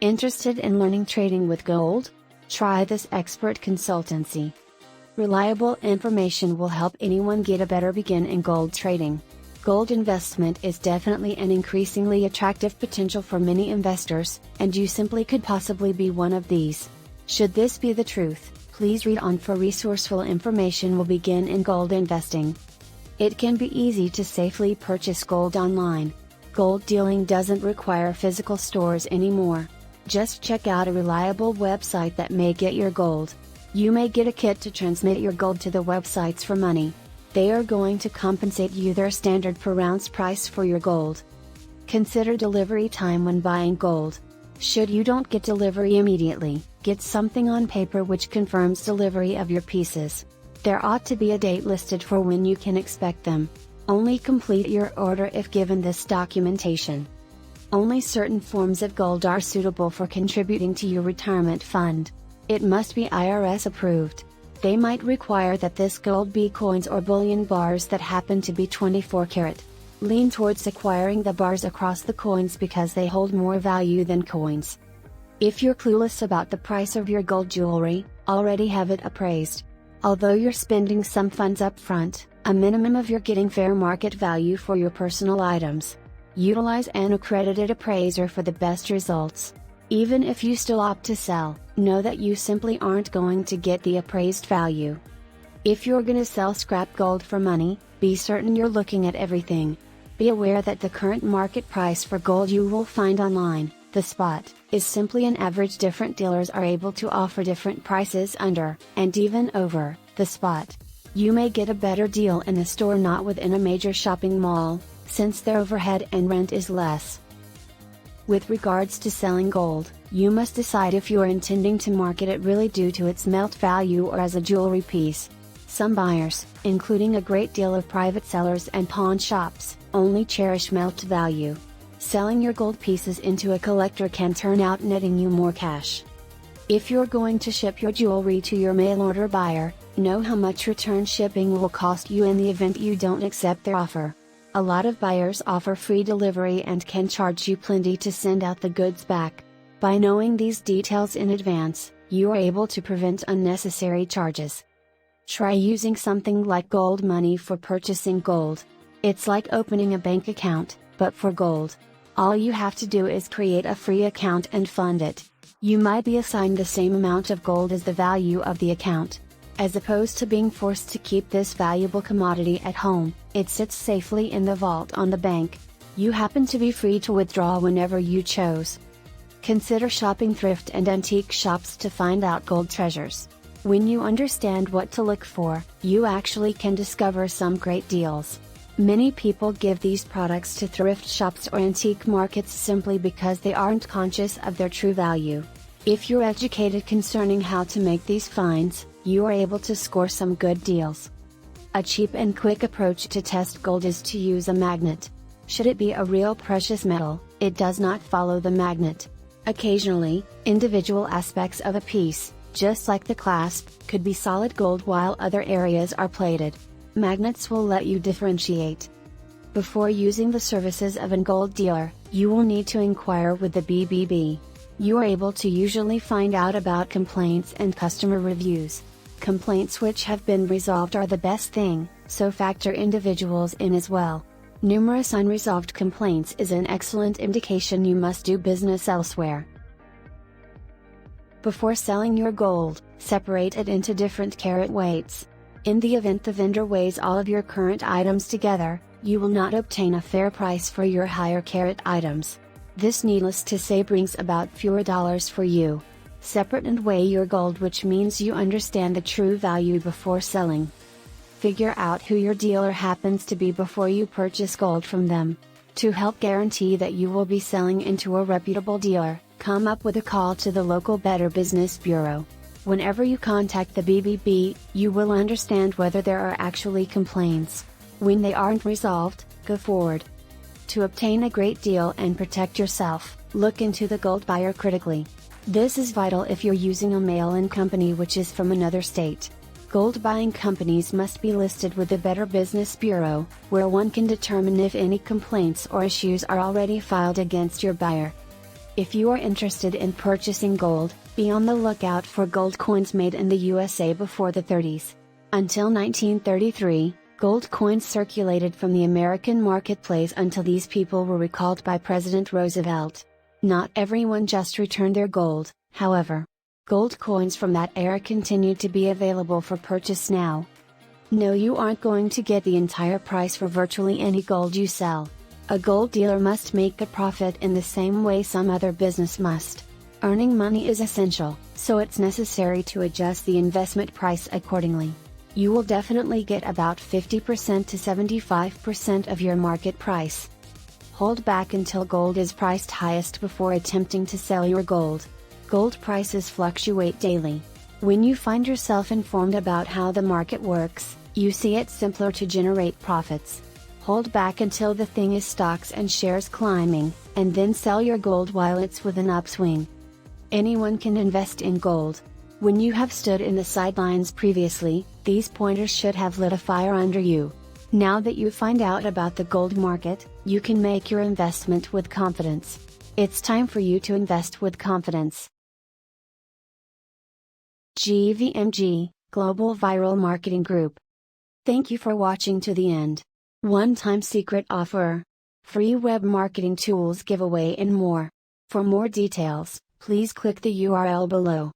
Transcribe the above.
Interested in learning trading with gold? Try this expert consultancy. Reliable information will help anyone get a better begin in gold trading. Gold investment is definitely an increasingly attractive potential for many investors, and you simply could possibly be one of these. Should this be the truth, please read on for resourceful information will begin in gold investing. It can be easy to safely purchase gold online. Gold dealing doesn't require physical stores anymore. Just check out a reliable website that may get your gold. You may get a kit to transmit your gold to the websites for money. They are going to compensate you their standard per ounce price for your gold. Consider delivery time when buying gold. Should you don't get delivery immediately, get something on paper which confirms delivery of your pieces. There ought to be a date listed for when you can expect them. Only complete your order if given this documentation. Only certain forms of gold are suitable for contributing to your retirement fund. It must be IRS approved. They might require that this gold be coins or bullion bars that happen to be 24 karat. Lean towards acquiring the bars across the coins because they hold more value than coins. If you're clueless about the price of your gold jewelry, already have it appraised. Although you're spending some funds up front, a minimum of you're getting fair market value for your personal items. Utilize an accredited appraiser for the best results. Even if you still opt to sell, know that you simply aren't going to get the appraised value. If you're gonna sell scrap gold for money, be certain you're looking at everything. Be aware that the current market price for gold you will find online, the spot, is simply an average. Different dealers are able to offer different prices under, and even over, the spot. You may get a better deal in a store not within a major shopping mall, since their overhead and rent is less. With regards to selling gold, you must decide if you are intending to market it really due to its melt value or as a jewelry piece. Some buyers, including a great deal of private sellers and pawn shops, only cherish melt value. Selling your gold pieces into a collector can turn out netting you more cash. If you're going to ship your jewelry to your mail order buyer, know how much return shipping will cost you in the event you don't accept their offer. A lot of buyers offer free delivery and can charge you plenty to send out the goods back. By knowing these details in advance, you are able to prevent unnecessary charges. Try using something like gold money for purchasing gold. It's like opening a bank account, but for gold. All you have to do is create a free account and fund it. You might be assigned the same amount of gold as the value of the account. As opposed to being forced to keep this valuable commodity at home, it sits safely in the vault on the bank. You happen to be free to withdraw whenever you chose. Consider shopping thrift and antique shops to find out gold treasures. When you understand what to look for, you actually can discover some great deals. Many people give these products to thrift shops or antique markets simply because they aren't conscious of their true value. If you're educated concerning how to make these finds, you are able to score some good deals. A cheap and quick approach to test gold is to use a magnet. Should it be a real precious metal, it does not follow the magnet. Occasionally, individual aspects of a piece, just like the clasp, could be solid gold while other areas are plated. Magnets will let you differentiate. Before using the services of a gold dealer, you will need to inquire with the BBB. You are able to usually find out about complaints and customer reviews. Complaints which have been resolved are the best thing, so factor individuals in as well. Numerous unresolved complaints is an excellent indication you must do business elsewhere. Before selling your gold, separate it into different carat weights. In the event the vendor weighs all of your current items together, you will not obtain a fair price for your higher carat items. This, needless to say, brings about fewer dollars for you. Separate and weigh your gold, which means you understand the true value before selling. Figure out who your dealer happens to be before you purchase gold from them. To help guarantee that you will be selling into a reputable dealer, come up with a call to the local Better Business Bureau. Whenever you contact the BBB, you will understand whether there are actually complaints. When they aren't resolved, go forward. To obtain a great deal and protect yourself, look into the gold buyer critically. This is vital if you're using a mail-in company which is from another state. Gold buying companies must be listed with the Better Business Bureau, where one can determine if any complaints or issues are already filed against your buyer. If you are interested in purchasing gold, be on the lookout for gold coins made in the USA before the 30s. Until 1933, gold coins circulated from the American marketplace until these people were recalled by President Roosevelt. Not everyone just returned their gold, however. Gold coins from that era continue to be available for purchase now. No, you aren't going to get the entire price for virtually any gold you sell. A gold dealer must make a profit in the same way some other business must. Earning money is essential, so it's necessary to adjust the investment price accordingly. You will definitely get about 50% to 75% of your market price. Hold back until gold is priced highest before attempting to sell your gold. Gold prices fluctuate daily. When you find yourself informed about how the market works, you see it's simpler to generate profits. Hold back until the thing is stocks and shares climbing, and then sell your gold while it's with an upswing. Anyone can invest in gold. When you have stood in the sidelines previously, these pointers should have lit a fire under you. Now that you find out about the gold market, you can make your investment with confidence. It's time for you to invest with confidence. GVMG, Global Viral Marketing Group. Thank you for watching to the end. One-time secret offer. Free web marketing tools giveaway and more. For more details, please click the URL below.